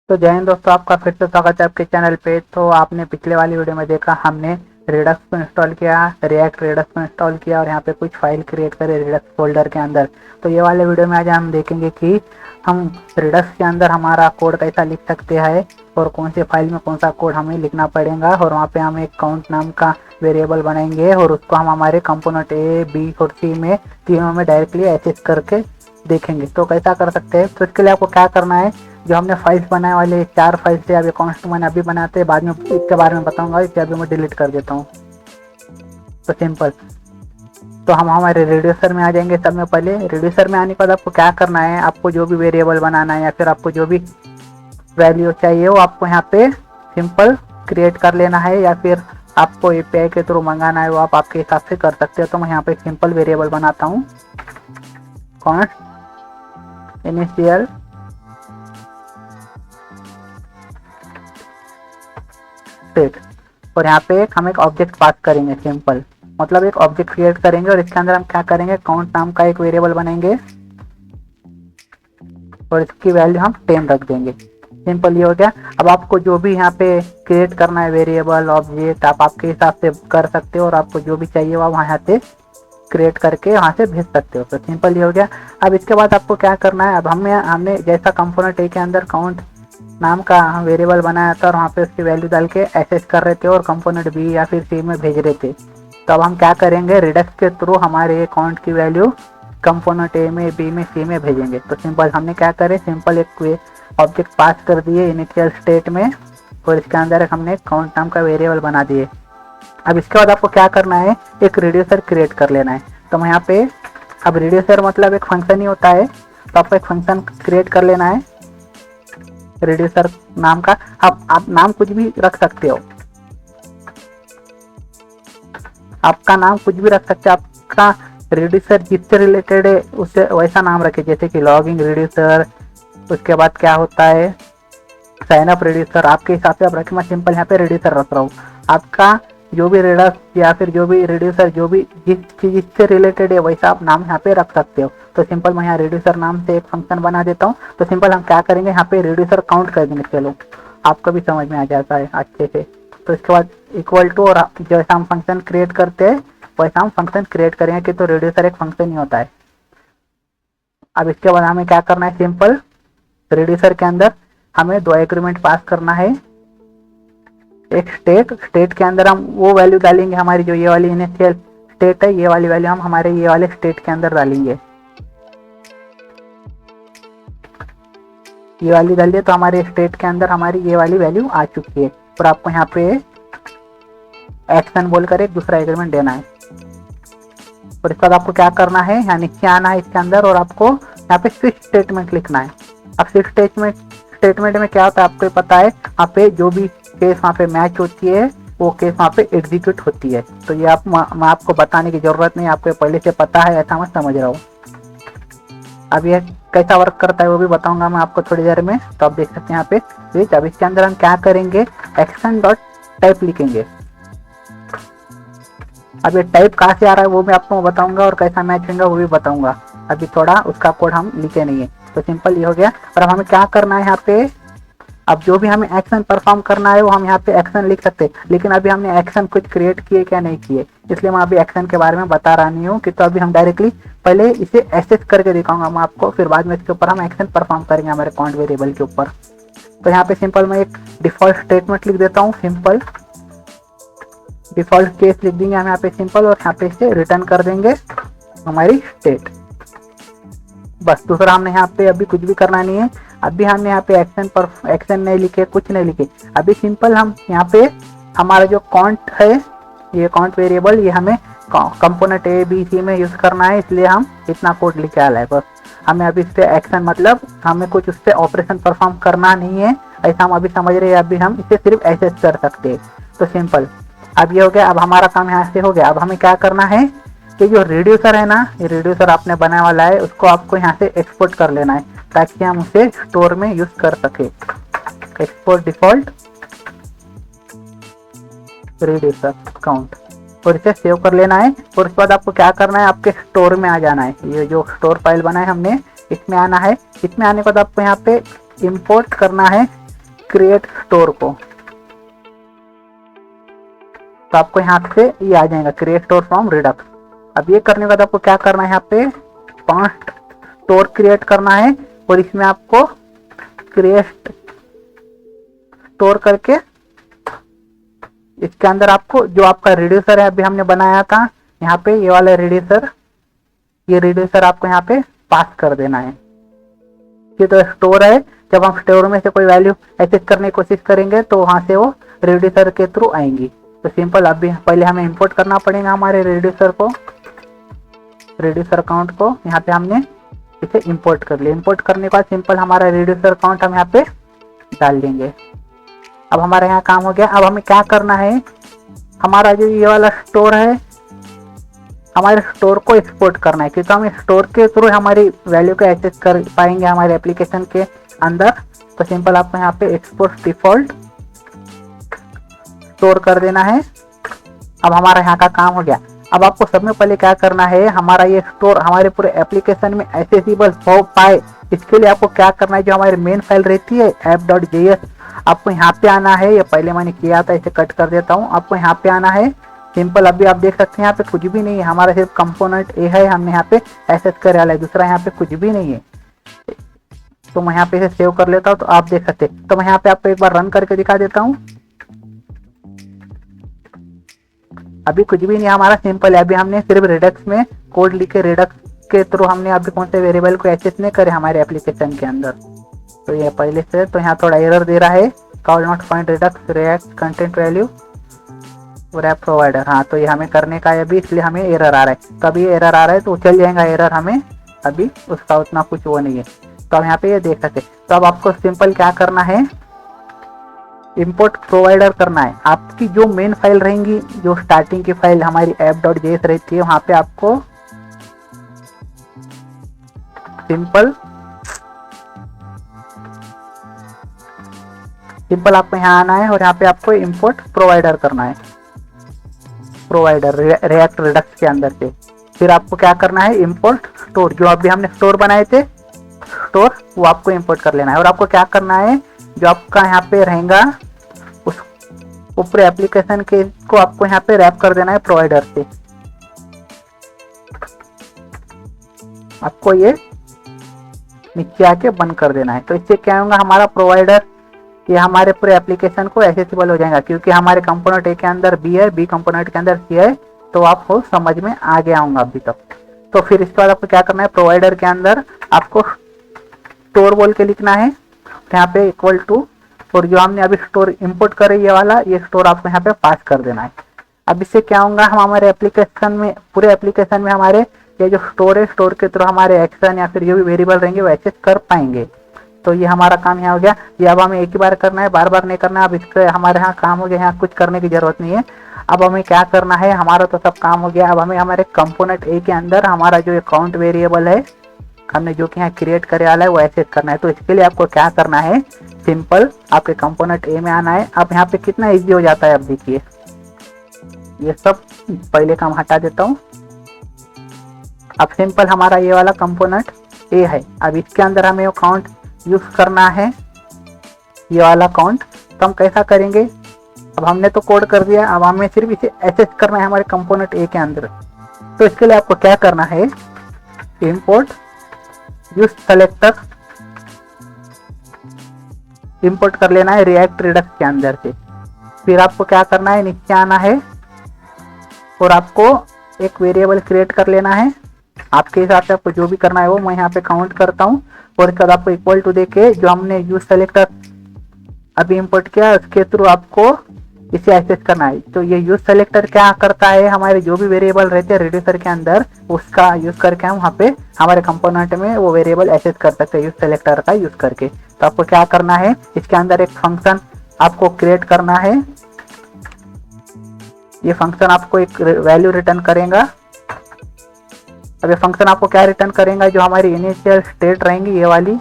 तो जय हिंद दोस्तों, आपका फिर से स्वागत है आपके चैनल पे। तो आपने पिछले वाली वीडियो में देखा, हमने रेडक्स को इंस्टॉल किया, रिएक्ट रेडक्स को इंस्टॉल किया और यहाँ पे कुछ फाइल क्रिएट करे रेडक्स फोल्डर के अंदर। तो ये वाले वीडियो में आज हम देखेंगे कि हम रेडक्स के अंदर हमारा कोड कैसा लिख सकते हैं और कौन से फाइल में कौन सा कोड हमें लिखना पड़ेगा। और वहाँ पे हम एक काउंट नाम का वेरिएबल बनाएंगे और उसको हम हमारे कंपोनेंट ए, बी और सी में तीनों में डायरेक्टली एक्सेस करके देखेंगे। तो कैसा कर सकते हैं, तो इसके लिए आपको क्या करना है, जो हमने फाइल्स बनाए वाले 4 फाइल्स थे, अभी कॉन्स्ट मैंने अभी बनाते हैं, बाद में इसके बारे में बताऊंगा, इसे अभी मैं डिलीट कर देता हूँ। तो सिंपल, तो हम हमारे रिड्यूसर में आ जाएंगे। सब में पहले रिड्यूसर में आने के बाद आपको क्या करना है, आपको जो भी वेरिएबल बनाना है या फिर आपको जो भी वैल्यू चाहिए वो आपको यहाँ पे सिंपल क्रिएट कर लेना है, या फिर आपको एपीआई के थ्रू मंगाना है वो आप आपके हिसाब से कर सकते हो। तो मैं यहाँ पे सिंपल वेरिएबल बनाता हूँ, कॉन्स्ट इनिशियल स्टेट, और यहाँ पे हम एक ऑब्जेक्ट पास करेंगे। सिंपल मतलब एक ऑब्जेक्ट क्रिएट करेंगे और इसके अंदर हम क्या करेंगे, काउंट नाम का एक वेरिएबल बनाएंगे और इसकी वैल्यू हम 10 रख देंगे। सिंपल ये हो गया। अब आपको जो भी यहाँ पे क्रिएट करना है वेरिएबल ऑब्जेक्ट, आप आपके हिसाब से कर सकते हो और आपको जो भी चाहिए वो वहाँ से क्रिएट करके वहाँ से भेज सकते हो। तो सिंपल ये हो गया। अब इसके बाद आपको क्या करना है, अब हमने जैसा कंपोनेंट ए के अंदर काउंट नाम का वेरिएबल बनाया था और वहाँ पे उसकी वैल्यू डाल के एक्सेस कर रहे थे और कंपोनेंट बी या फिर सी में भेज रहे थे। तो अब हम क्या करेंगे, रिडक्स के थ्रू हमारे अकाउंट की वैल्यू कंपोनेंट ए में, बी में, सी में भेजेंगे। तो सिंपल हमने क्या करे, सिंपल एक ऑब्जेक्ट पास कर दिए इनिशियल स्टेट में और इसके अंदर हमने काउंट नाम का वेरिएबल बना दिए। अब इसके बाद आपको क्या करना है, एक रिड्यूसर क्रिएट कर लेना है। तो मैं यहाँ पे, अब रिड्यूसर मतलब एक फंक्शन ही होता है, तो आपको एक फंक्शन क्रिएट कर लेना है रिड्यूसर नाम का। आप नाम कुछ भी रख सकते हो, आपका नाम कुछ भी रख सकते हो। आपका रिड्यूसर जिससे रिलेटेड है उससे वैसा नाम रखे, जैसे कि लॉगिंग रिड्यूसर, उसके बाद क्या होता है साइन अप रिड्यूसर, आपके हिसाब से आप रखें। मैं सिंपल यहाँ पे रिड्यूसर रख रहा हूँ। आपका जो भी रिडक्स या फिर जो भी रिड्यूसर जो भी जिस चीज से रिलेटेड है वैसा आप नाम यहाँ पे रख सकते हो। तो सिंपल मैं यहाँ रिड्यूसर नाम से एक फंक्शन बना देता हूँ। तो सिंपल हम क्या करेंगे, यहाँ पे रिड्यूसर काउंट कर देंगे। चलो आपको भी समझ में आ जाता है अच्छे से। तो इसके बाद इक्वल टू, और जैसा हम फंक्शन क्रिएट करते हैं वैसा हम फंक्शन क्रिएट करेंगे कि तो रिड्यूसर एक फंक्शन ही होता है। अब इसके बाद हमें क्या करना है, सिंपल रिड्यूसर के अंदर हमें 2 एग्रीमेंट पास करना है। एक स्टेट के अंदर हम वो वैल्यू डालेंगे हमारी, जो ये वाली इनिशियल स्टेट है, ये वाली वैल्यू हम हमारे ये वाले स्टेट के अंदर डालेंगे। ये वाली डालिए तो हमारे स्टेट के अंदर हमारी ये वाली वैल्यू आ चुकी है। और आपको यहाँ पे एक्शन बोलकर एक दूसरा एग्रीमेंट देना है। और इसके बाद आपको क्या करना है, यहाँ नीचे आना है इसके अंदर और आपको यहाँ पे स्विच स्टेटमेंट लिखना है। अब स्विच स्टेटमेंट में क्या होता है आपको पता है, यहाँ पे जो भी केस वहाँ पे मैच होती है वो केस वहाँ पे एग्जीक्यूट होती है। तो ये मैं आपको बताने की जरूरत नहीं, आपको पहले से पता है, ऐसा मैं समझ रहा हूँ। अब ये कैसा वर्क करता है वो भी बताऊंगा मैं आपको थोड़ी देर में। तो आप देख सकते हैं यहाँ पे स्विच। अब इसके अंदर हम क्या करेंगे, एक्शन डॉट टाइप लिखेंगे। अब ये टाइप कहाँ से आ रहा है वो मैं आपको बताऊंगा और कैसा मैच होगा वो भी बताऊंगा। अभी थोड़ा उसका कोड हम लिखे नहीं है। तो सिंपल ये हो गया। और अब हमें क्या करना है यहाँ पे, अब जो भी हमें एक्शन परफॉर्म करना है वो हम यहाँ पे एक्शन लिख सकते हैं। लेकिन अभी हमने एक्शन कुछ क्रिएट किए क्या नहीं किए, इसलिए मैं अभी एक्शन के बारे में बता रहा नहीं हूँ कि तो अभी हम डायरेक्टली पहले इसे एक्सेस करके दिखाऊंगा मैं आपको, फिर बाद में इसके ऊपर हम एक्शन परफॉर्म करेंगे हमारे काउंट वेरिएबल के ऊपर। तो यहाँ पे सिंपल मैं एक डिफॉल्ट स्टेटमेंट लिख देता हूँ, सिंपल डिफॉल्ट केस लिख देंगे हम यहाँ पे सिंपल, और यहाँ पे इसे रिटर्न कर देंगे हमारी स्टेट। बस दूसरा हमने यहाँ पे अभी कुछ भी करना नहीं है। अभी हमने यहाँ पे एक्शन नहीं लिखे, कुछ नहीं लिखे। अभी सिंपल हम यहाँ पे हमारा जो काउंट है, ये काउंट वेरिएबल, ये हमें कंपोनेंट ए बी सी में यूज करना है, इसलिए हम इतना कोड लिखे आया है। बस हमें अभी इस पे एक्शन मतलब हमें कुछ उस पर ऑपरेशन परफॉर्म करना नहीं है, ऐसा हम अभी समझ रहे हैं। अभी हम इसे सिर्फ एक्सेस कर सकते हैं। तो सिंपल अब ये हो गया। अब हमारा काम यहाँ से हो गया। अब हमें क्या करना है कि जो रिड्यूसर है ना, ये रिड्यूसर आपने बनाया वाला है, उसको आपको यहाँ से एक्सपोर्ट कर लेना है ताकि हम उसे स्टोर में यूज कर सके। एक्सपोर्ट डिफॉल्ट रिड्यूसर काउंट, और इसे सेव कर लेना है। और उसके बाद आपको क्या करना है, आपके स्टोर में आ जाना है। ये जो स्टोर फाइल बना है हमने, इसमें आना है। इसमें आने के बाद आपको यहाँ पे इंपोर्ट करना है क्रिएट स्टोर को, तो आपको यहाँ से ये आ जाएगा क्रिएट स्टोर फ्रॉम रिडक्स। अब ये करने के बाद आपको क्या करना है, यहाँ पे 5 स्टोर क्रिएट करना है और इसमें आपको क्रिएट स्टोर करके इसके अंदर आपको जो आपका रिड्यूसर है अभी हमने बनाया था, यहाँ पे ये वाला रिड्यूसर, ये रिड्यूसर आपको यहाँ पे पास कर देना है। ये तो स्टोर है, जब हम स्टोर में से कोई वैल्यू एक्सेस करने की कोशिश करेंगे तो वहां से वो रिड्यूसर के थ्रू आएंगी। तो सिंपल, अभी पहले हमें इंपोर्ट करना पड़ेगा हमारे रिड्यूसर को, रिड्यूसर अकाउंट को। यहाँ पे हमने इसे इंपोर्ट कर लिया। इंपोर्ट करने के बाद सिंपल हमारा रिड्यूसर अकाउंट हम यहाँ पे डाल देंगे। अब हमारा यहाँ काम हो गया। अब हमें क्या करना है, हमारा जो ये वाला स्टोर है, हमारे स्टोर को एक्सपोर्ट करना है, क्योंकि हम स्टोर के थ्रू हमारी वैल्यू को एक्सेस कर पाएंगे हमारे एप्लीकेशन के अंदर। तो सिंपल आपको यहाँ पे एक्सपोर्ट डिफॉल्ट स्टोर कर देना है। अब हमारा यहाँ का काम हो गया। अब आपको सबसे पहले क्या करना है, हमारा ये स्टोर हमारे पूरे एप्लीकेशन में एक्सेसिबल हो पाए, इसके लिए आपको क्या करना है, जो हमारी मेन फाइल रहती है app.js, आपको यहाँ पे आना है। ये पहले मैंने किया था, इसे कट कर देता हूँ। आपको यहाँ पे आना है। सिंपल, अभी आप देख सकते हैं यहाँ पे कुछ भी नहीं है, हमारा सिर्फ कंपोनेंट ए है, हमने यहाँ पे एक्सेस कर डाला है, दूसरा यहाँ पे कुछ भी नहीं है। तो मैं यहाँ पे इसे सेव कर लेता हूँ, तो आप देख सकते हैं। तो मैं यहाँ पे आपको एक बार रन करके दिखा देता हूँ। अभी कुछ भी नहीं हमारा, सिंपल है। अभी हमने सिर्फ रिडक्स में कोड लिखे, रिडक्स के थ्रू हमने अभी कौन से वेरिएबल को एक्सेस नहीं करे हमारे एप्लीकेशन के अंदर। तो ये पहले से, तो यहाँ थोड़ा एरर दे रहा है, call not find Redux react content value और ऐप प्रोवाइडर। हाँ, तो ये हमें करने का है अभी, इसलिए हमें एरर आ रहा है। तो अभी एरर आ रहा है तो चल जाएगा एरर, हमें अभी उसका उतना कुछ वो नहीं है। तो हम यहाँ पे ये देख सकते। तो अब आपको सिंपल क्या करना है, इंपोर्ट प्रोवाइडर करना है। आपकी जो मेन फाइल रहेंगी, जो स्टार्टिंग की फाइल हमारी app.js रहती है, वहां पे आपको सिंपल आपको यहाँ आना है और यहाँ पे आपको इंपोर्ट प्रोवाइडर करना है, प्रोवाइडर रिएक्ट रिडक्स के अंदर से। फिर आपको क्या करना है, इंपोर्ट स्टोर, जो अभी हमने स्टोर बनाए थे स्टोर, वो आपको इंपोर्ट कर लेना है। और आपको क्या करना है, जो आपका यहाँ पे रहेगा उस ऊपर एप्लीकेशन के को आपको यहाँ पे रैप कर देना है प्रोवाइडर से। आपको ये नीचे आके बंद कर देना है। तो इससे क्या होगा, हमारा प्रोवाइडर ये हमारे पूरे एप्लीकेशन को एक्सेसिबल हो जाएगा, क्योंकि हमारे कंपोनेंट ए के अंदर बी है, बी कंपोनेंट के अंदर सी है। तो आपको समझ में आ गया होगा अभी तक। तो फिर इसके बाद आपको क्या करना है, प्रोवाइडर के अंदर आपको स्टोर बोल के लिखना है, यहाँ पे इक्वल टू, और जो हमने अभी स्टोर इंपोर्ट करे ये वाला, ये स्टोर आपको यहाँ पे पास कर देना है। अब इससे क्या होगा, हम हमारे एप्लीकेशन में, पूरे एप्लीकेशन में हमारे ये जो स्टोर है, स्टोर के थ्रू हमारे एक्शन या फिर जो भी वेरिएबल रहेंगे वो एक्सेस कर पाएंगे। तो ये हमारा काम यहाँ हो गया। ये अब हमें एक ही बार करना है, बार बार नहीं करना है। अब इसके हमारे यहाँ काम हो गया, यहाँ कुछ करने की जरूरत नहीं है। अब हमें क्या करना है, हमारा तो सब काम हो गया। अब हमें हमारे कंपोनेंट ए के अंदर हमारा जो अकाउंट वेरिएबल है, हमने जो कि यहाँ क्रिएट करे वाला है, वो एक्सेस करना है। तो इसके लिए आपको क्या करना है, सिंपल आपके कंपोनेंट ए में आना है। अब यहाँ पे कितना इजी हो जाता है, अब देखिए, ये सब पहले काम हटा देता हूँ। अब सिंपल हमारा ये वाला कंपोनेंट ए है, अब इसके अंदर हमें अकाउंट यूज करना है, ये वाला अकाउंट। तो हम कैसा करेंगे, अब हमने तो कोड कर दिया, अब हमें सिर्फ इसे एक्सेस करना है हमारे कंपोनेंट ए के अंदर। तो इसके लिए आपको क्या करना है, इंपोर्ट यूज सेलेक्टर इंपोर्ट कर लेना है रिएक्ट रिडक्स के अंदर से। फिर आपको क्या करना है, नीचे आना है और आपको एक वेरिएबल क्रिएट कर लेना है। आपके हिसाब से आपको जो भी करना है वो मैं यहाँ पे काउंट करता हूँ। और इसके बाद आपको इक्वल टू देके जो हमने यूज सेलेक्टर अभी इंपोर्ट किया, उसके थ्रू आपको इसे एक्सेस करना है। तो ये यूज सेलेक्टर क्या करता है, हमारे जो भी वेरिएबल रहते हैं रिड्यूसर के अंदर, उसका यूज करके हम वहाँ पे हमारे कंपोनेंट में वो वेरिएबल एक्सेस कर सकते हैं यूज सेलेक्टर का यूज करके। तो आपको क्या करना है, इसके अंदर एक फंक्शन आपको क्रिएट करना है। ये फंक्शन आपको एक वैल्यू रिटर्न करेगा। अब ये फंक्शन आपको क्या रिटर्न करेगा, जो हमारी इनिशियल स्टेट रहेंगी, ये वाली,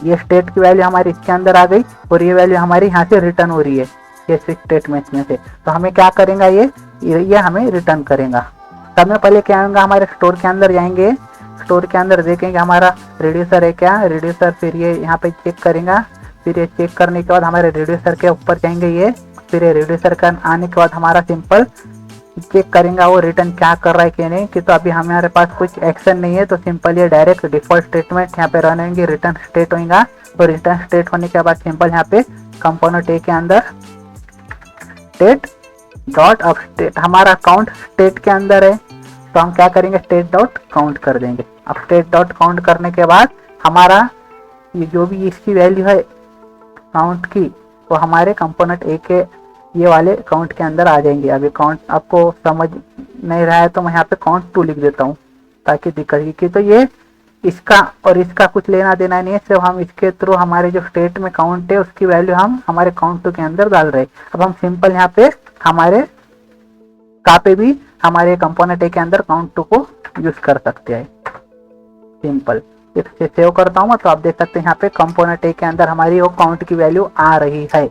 ये स्टेट की वैल्यू हमारी इसके अंदर आ गई और ये वैल्यू हमारी यहाँ से रिटर्न हो रही है ये स्विच स्टेटमेंट में से। तो हमें क्या करेगा, ये हमें रिटर्न करेगा। तब में पहले क्या होगा, हमारे स्टोर के अंदर जाएंगे, स्टोर के अंदर देखेंगे हमारा रिड्यूसर है क्या, रिड्यूसर, फिर ये यहाँ पे चेक करेगा। फिर ये चेक करने के बाद हमारे रिड्यूसर के ऊपर जाएंगे ये, फिर ये रिड्यूसर का आने के बाद हमारा सिंपल चेक करेंगे वो रिटर्न क्या कर रहा है कि नहीं, कि तो अभी हमारे पास कुछ एक्शन नहीं है, तो सिंपल ये डायरेक्ट डिफॉल्ट स्टेटमेंट यहाँ पे रन होंगे, रिटर्न स्टेट होगा। तो रिटर्न स्टेट होने के बाद सिंपल यहाँ पे कंपोनेंट ए के अंदर स्टेट डॉट अब स्टेट, हमारा काउंट स्टेट के अंदर है, तो हम क्या करेंगे स्टेट डॉट काउंट कर देंगे। अब स्टेट डॉट काउंट करने के बाद हमारा ये जो भी इसकी वैल्यू है काउंट की, तो हमारे कंपोनेंट ए के ये वाले काउंट के अंदर आ जाएंगे। अभी काउंट आपको समझ नहीं रहा है तो मैं यहाँ पे काउंट 2 लिख देता हूँ ताकि दिक्कत की। तो ये इसका और इसका कुछ लेना देना नहीं है, सिर्फ हम इसके थ्रू हमारे जो स्टेट में काउंट है उसकी वैल्यू हम हमारे काउंट 2 के अंदर डाल रहे हैं। अब हम सिंपल यहाँ पे हमारे का पे भी हमारे कंपोनेंट ए के अंदर काउंट 2 को यूज कर सकते हैं। सिंपल इसे सेव करता हूँ तो आप देख सकते हैं यहाँ पे कंपोनेंट ए के अंदर हमारी वो काउंट की वैल्यू आ रही है,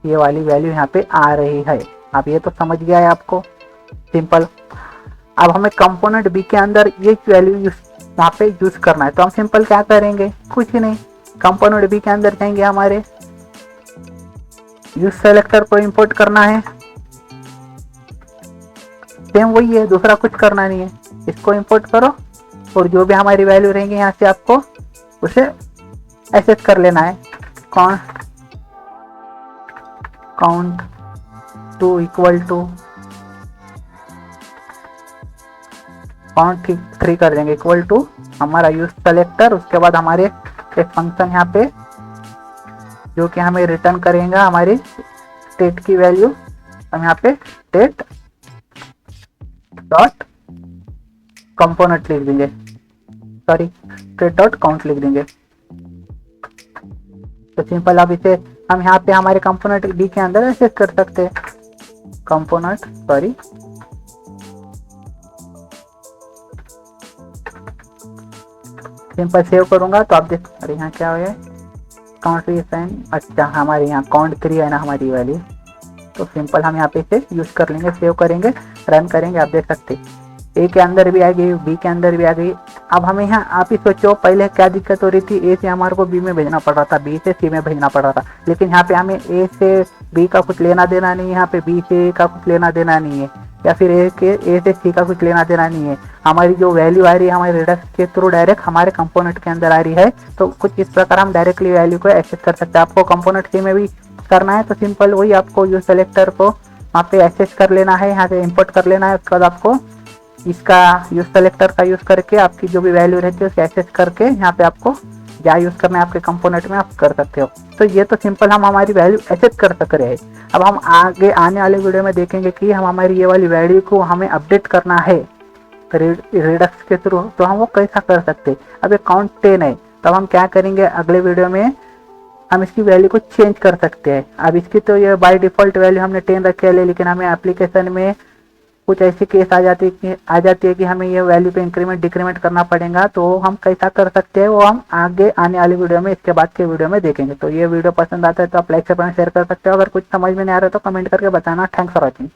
ये वाली वैल्यू यहाँ पे आ रही है। अब ये तो समझ गया है आपको सिंपल। अब हमें कंपोनेंट बी के अंदर ये वैल्यू यहाँ पे यूज करना है, तो हम सिंपल क्या करेंगे, कुछ ही नहीं, कंपोनेंट बी के अंदर जाएंगे, हमारे यूज सेलेक्टर को इंपोर्ट करना है, सेम वही है, दूसरा कुछ करना नहीं है, इसको इंपोर्ट करो और जो भी हमारी वैल्यू रहेंगी यहाँ से आपको उसे एक्सेस कर लेना है। काउंट 2 इक्वल टू काउंट 3 कर देंगे इक्वल टू हमारा यूज सेलेक्टर, उसके बाद हमारे एक फंक्शन यहाँ पे जो कि हमें रिटर्न करेगा हमारी स्टेट की वैल्यू, हम यहाँ पे स्टेट डॉट कंपोनेंट लिख देंगे, सॉरी स्टेट डॉट काउंट लिख देंगे। तो सिंपल अब इसे हम यहाँ पे हमारे कंपोनेंट डी के अंदर एक्सेस कर सकते हैं। कंपोनेंट सॉरी सिंपल सेव करूंगा तो आप देख, अरे यहाँ क्या हो गया काउंट साइन, अच्छा हमारे यहाँ काउंट 3 है ना हमारी वैल्यू, तो सिंपल हम यहाँ पे इसे यूज कर लेंगे, सेव करेंगे, रन करेंगे। आप देख सकते ए के अंदर भी आ गई, बी के अंदर भी आ गई। अब हमें यहाँ आप ही सोचो पहले क्या दिक्कत हो रही थी, ए से हमारे को बी में भेजना पड़ रहा था, बी से सी में भेजना पड़ रहा था, लेकिन यहाँ पे हमें ए से बी का कुछ लेना देना नहीं है, यहाँ पे बी से ए का कुछ लेना देना नहीं है, या फिर ए से सी का कुछ लेना देना नहीं है। हमारी जो वैल्यू आ रही है हमारे रिडक्स के थ्रू डायरेक्ट हमारे कंपोनेंट के अंदर आ रही है, तो कुछ इस प्रकार हम डायरेक्टली वैल्यू को एक्सेस कर सकते हैं। आपको कंपोनेंट सी में भी करना है तो सिंपल वही आपको यूज सेलेक्टर को वहाँ पे एक्सेस कर लेना है, यहाँ पे इंपोर्ट कर लेना है, उसके बाद आपको इसका यूज सेलेक्टर का यूज करके आपकी जो भी वैल्यू रहती है उसको एक्सेस करके यहाँ पे आपको क्या यूज करना है आपके कंपोनेंट में आप कर सकते हो। तो ये तो सिंपल हम हमारी वैल्यू एक्सेस कर सक रहे हैं। अब हम आगे आने वाले वीडियो में देखेंगे कि हम हमारी ये वाली वैल्यू को हमें अपडेट करना है रिडक्स के थ्रू, तो हम वो कैसा कर सकते हैं। अब ये काउंट 10 है, तब हम क्या करेंगे अगले वीडियो में हम इसकी वैल्यू को चेंज कर सकते हैं। अब इसकी तो ये बाय डिफॉल्ट वैल्यू हमने 10 रखी है, लेकिन हमें एप्लीकेशन में कुछ ऐसी केस आ जाती है कि हमें ये वैल्यू पे इंक्रीमेंट डिक्रीमेंट करना पड़ेगा, तो हम कैसा कर सकते हैं वो हम आगे आने वाली वीडियो में इसके बाद के वीडियो में देखेंगे। तो ये वीडियो पसंद आता है तो आप लाइक से शेयर कर सकते हो। अगर कुछ समझ में नहीं आ रहा है तो कमेंट करके बताना। Thanks for watching.